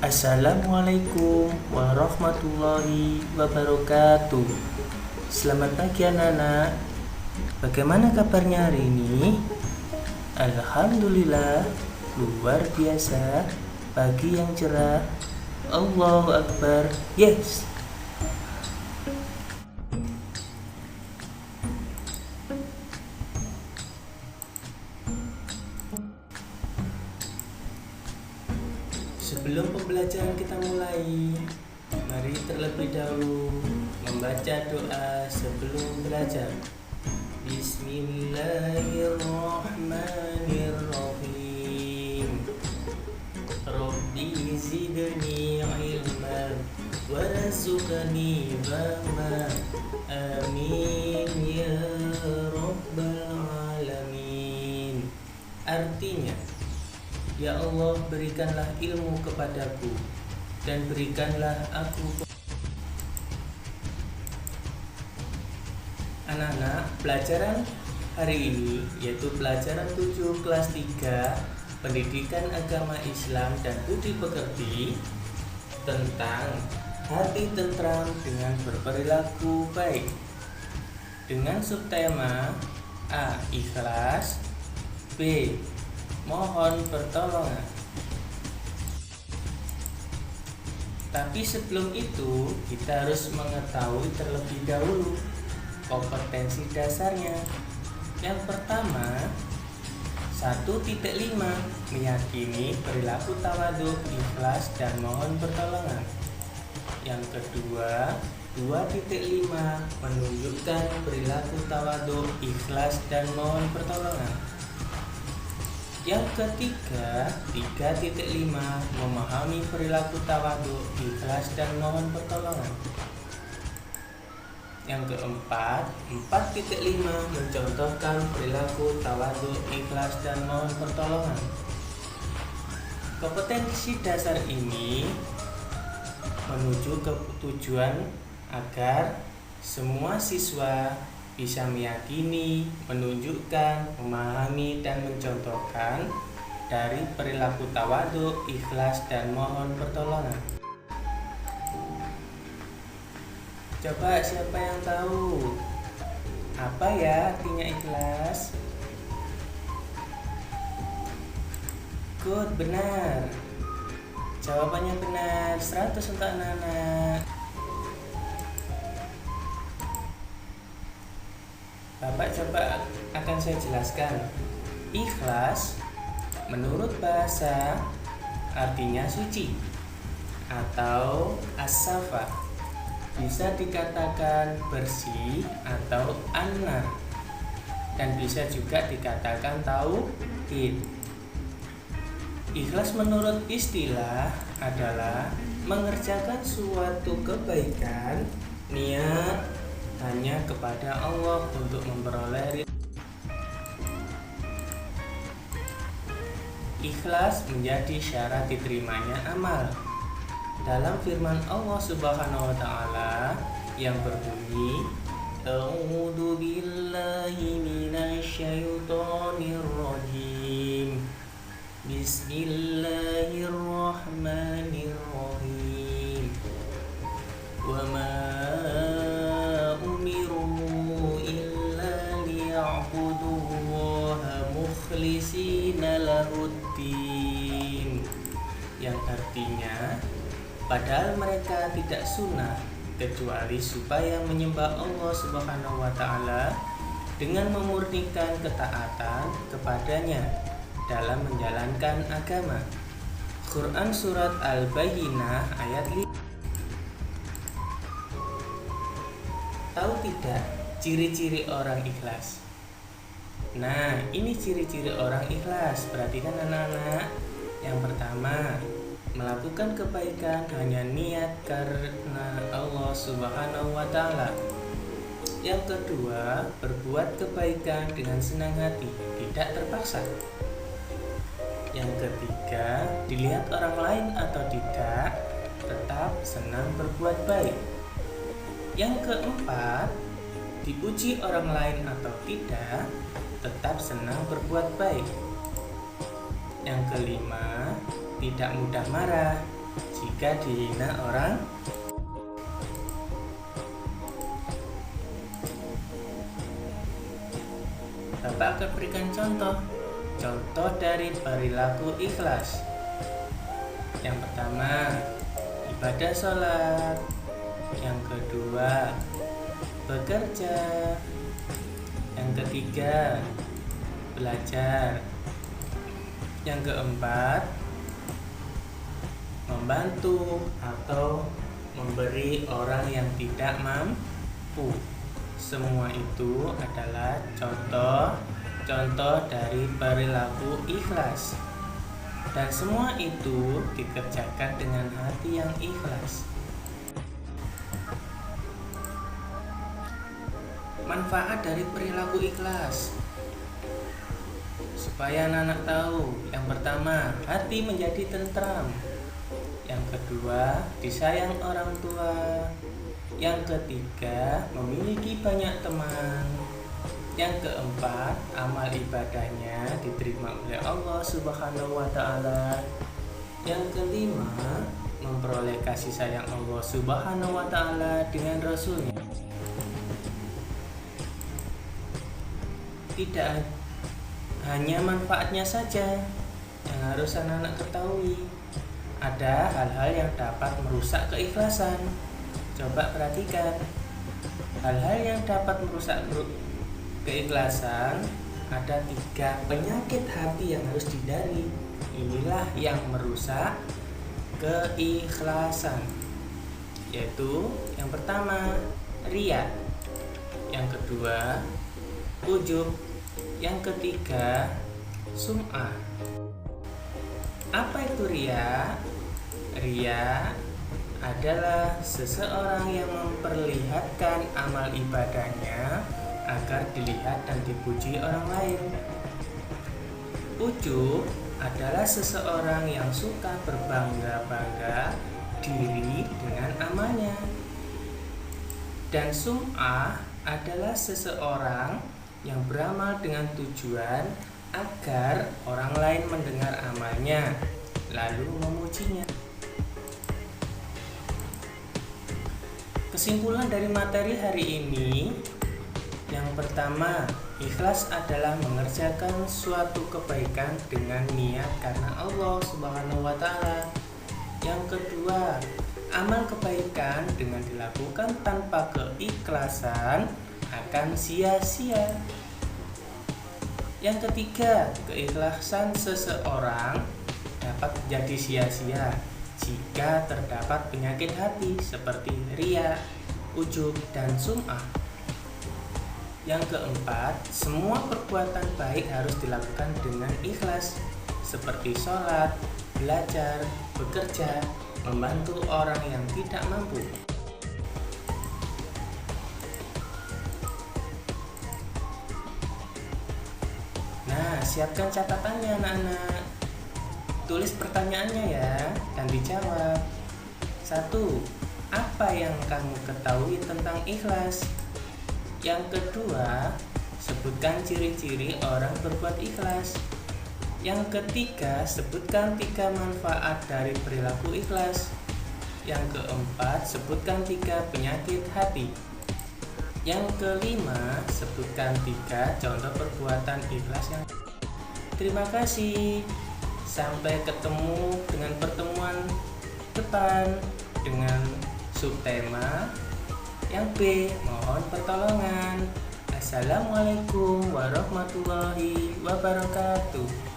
Assalamualaikum warahmatullahi wabarakatuh. Selamat pagi anak-anak. Bagaimana kabarnya hari ini? Alhamdulillah, luar biasa. Pagi yang cerah. Allahu Akbar. Yes. Sebelum pembelajaran kita mulai, mari terlebih dahulu membaca doa sebelum belajar. Bismillahirrahmanirrahim. Rabbi zidni ilman warzuqni fahma. Amin ya rabbal alamin. Artinya, ya Allah, berikanlah ilmu kepadaku dan berikanlah aku. Anak-anak, pelajaran hari ini yaitu pelajaran 7 kelas 3 Pendidikan Agama Islam dan Budi Pekerti tentang hati tentram dengan berperilaku baik, dengan subtema A. Ikhlas, B. Mohon pertolongan. Tapi sebelum itu, kita harus mengetahui terlebih dahulu kompetensi dasarnya. Yang pertama, 1.5 meyakini perilaku tawadhu, ikhlas, dan mohon pertolongan. Yang kedua, 2.5 menunjukkan perilaku tawadhu, ikhlas, dan mohon pertolongan. Yang ketiga, 3.5 memahami perilaku tawadhu, ikhlas, dan mohon pertolongan. Yang keempat, 4.5 mencontohkan perilaku tawadhu, ikhlas, dan mohon pertolongan. Kompetensi dasar ini menuju ke tujuan agar semua siswa bisa meyakini, menunjukkan, memahami, dan mencontohkan dari perilaku tawadhu, ikhlas, dan mohon pertolongan. Coba siapa yang tahu apa ya artinya ikhlas? Good, benar. Jawabannya benar, 100 untuk anak-anak. Bapak coba akan saya jelaskan. Ikhlas menurut bahasa artinya suci atau as-safa. Bisa dikatakan bersih atau anar, dan bisa juga dikatakan tauhid. Ikhlas menurut istilah adalah mengerjakan suatu kebaikan niat hanya kepada Allah untuk memperoleh ridha. Ikhlas menjadi syarat diterimanya amal. Dalam firman Allah Subhanahu wa taala yang berbunyi, A'udzu billahi minasyaitonir rajim. Bismillahirrahmanirrahim. Wa ma umiru illa liya'budullaha mukhlishina lahuddin. Yang artinya, padahal mereka tidak sunnah kecuali supaya menyembah Allah Subhanahu wa taala dengan memurnikan ketaatan kepadanya dalam menjalankan agama. Quran surat Al-Bayyinah ayat 5. Tahu tidak ciri-ciri orang ikhlas? Nah, ini ciri-ciri orang ikhlas. Perhatikan anak-anak. Yang pertama, melakukan kebaikan hanya niat karena Allah Subhanahu wa Ta'ala. Yang kedua, berbuat kebaikan dengan senang hati, tidak terpaksa. Yang ketiga, dilihat orang lain atau tidak, tetap senang berbuat baik. Yang keempat, dipuji orang lain atau tidak, tetap senang berbuat baik. Yang kelima, tidak mudah marah jika dihina orang. Bapak akan berikan contoh dari perilaku ikhlas. Yang pertama, ibadah sholat. Yang kedua, bekerja. Yang ketiga, belajar. Yang keempat, membantu atau memberi orang yang tidak mampu. Semua itu adalah contoh dari perilaku ikhlas. Dan semua itu dikerjakan dengan hati yang ikhlas. Manfaat dari perilaku ikhlas, supaya anak-anak tahu. Yang pertama, hati menjadi tentram. Yang kedua, disayang orang tua. Yang ketiga, memiliki banyak teman. Yang keempat, amal ibadahnya diterima oleh Allah Subhanahu wa Ta'ala. Yang kelima, memperoleh kasih sayang Allah Subhanahu wa Ta'ala dengan Rasulnya. Tidak hanya manfaatnya saja yang harus anak-anak ketahui, ada hal-hal yang dapat merusak keikhlasan. Coba perhatikan, hal-hal yang dapat merusak keikhlasan. Ada 3 penyakit hati yang harus dihindari. Inilah yang merusak keikhlasan, yaitu yang pertama, riya. Yang kedua, ujub. Yang ketiga, sum'ah. Apa itu riya? Riya adalah seseorang yang memperlihatkan amal ibadahnya agar dilihat dan dipuji orang lain. Ujub adalah seseorang yang suka berbangga-bangga diri dengan amalnya. Dan sum'ah adalah seseorang yang beramal dengan tujuan agar orang lain mendengar amalnya lalu memujinya. Kesimpulan dari materi hari ini, yang pertama, ikhlas adalah mengerjakan suatu kebaikan dengan niat karena Allah Subhanahu wa Ta'ala. Yang kedua, amal kebaikan dengan dilakukan tanpa keikhlasan akan sia-sia. Yang ketiga, keikhlasan seseorang dapat menjadi sia-sia jika terdapat penyakit hati seperti riya, ujub, dan sum'ah. Yang keempat, semua perbuatan baik harus dilakukan dengan ikhlas, seperti sholat, belajar, bekerja, membantu orang yang tidak mampu. Nah, siapkan catatannya anak-anak. Tulis pertanyaannya ya, dan dijawab. 1. Apa yang kamu ketahui tentang ikhlas? Yang kedua, sebutkan ciri-ciri orang berbuat ikhlas. Yang ketiga, sebutkan 3 manfaat dari perilaku ikhlas. Yang keempat, sebutkan 3 penyakit hati. Yang kelima, sebutkan 3 contoh perbuatan ikhlas yang. Terima kasih. Sampai ketemu dengan pertemuan depan dengan subtema yang B, mohon pertolongan. Assalamualaikum warahmatullahi wabarakatuh.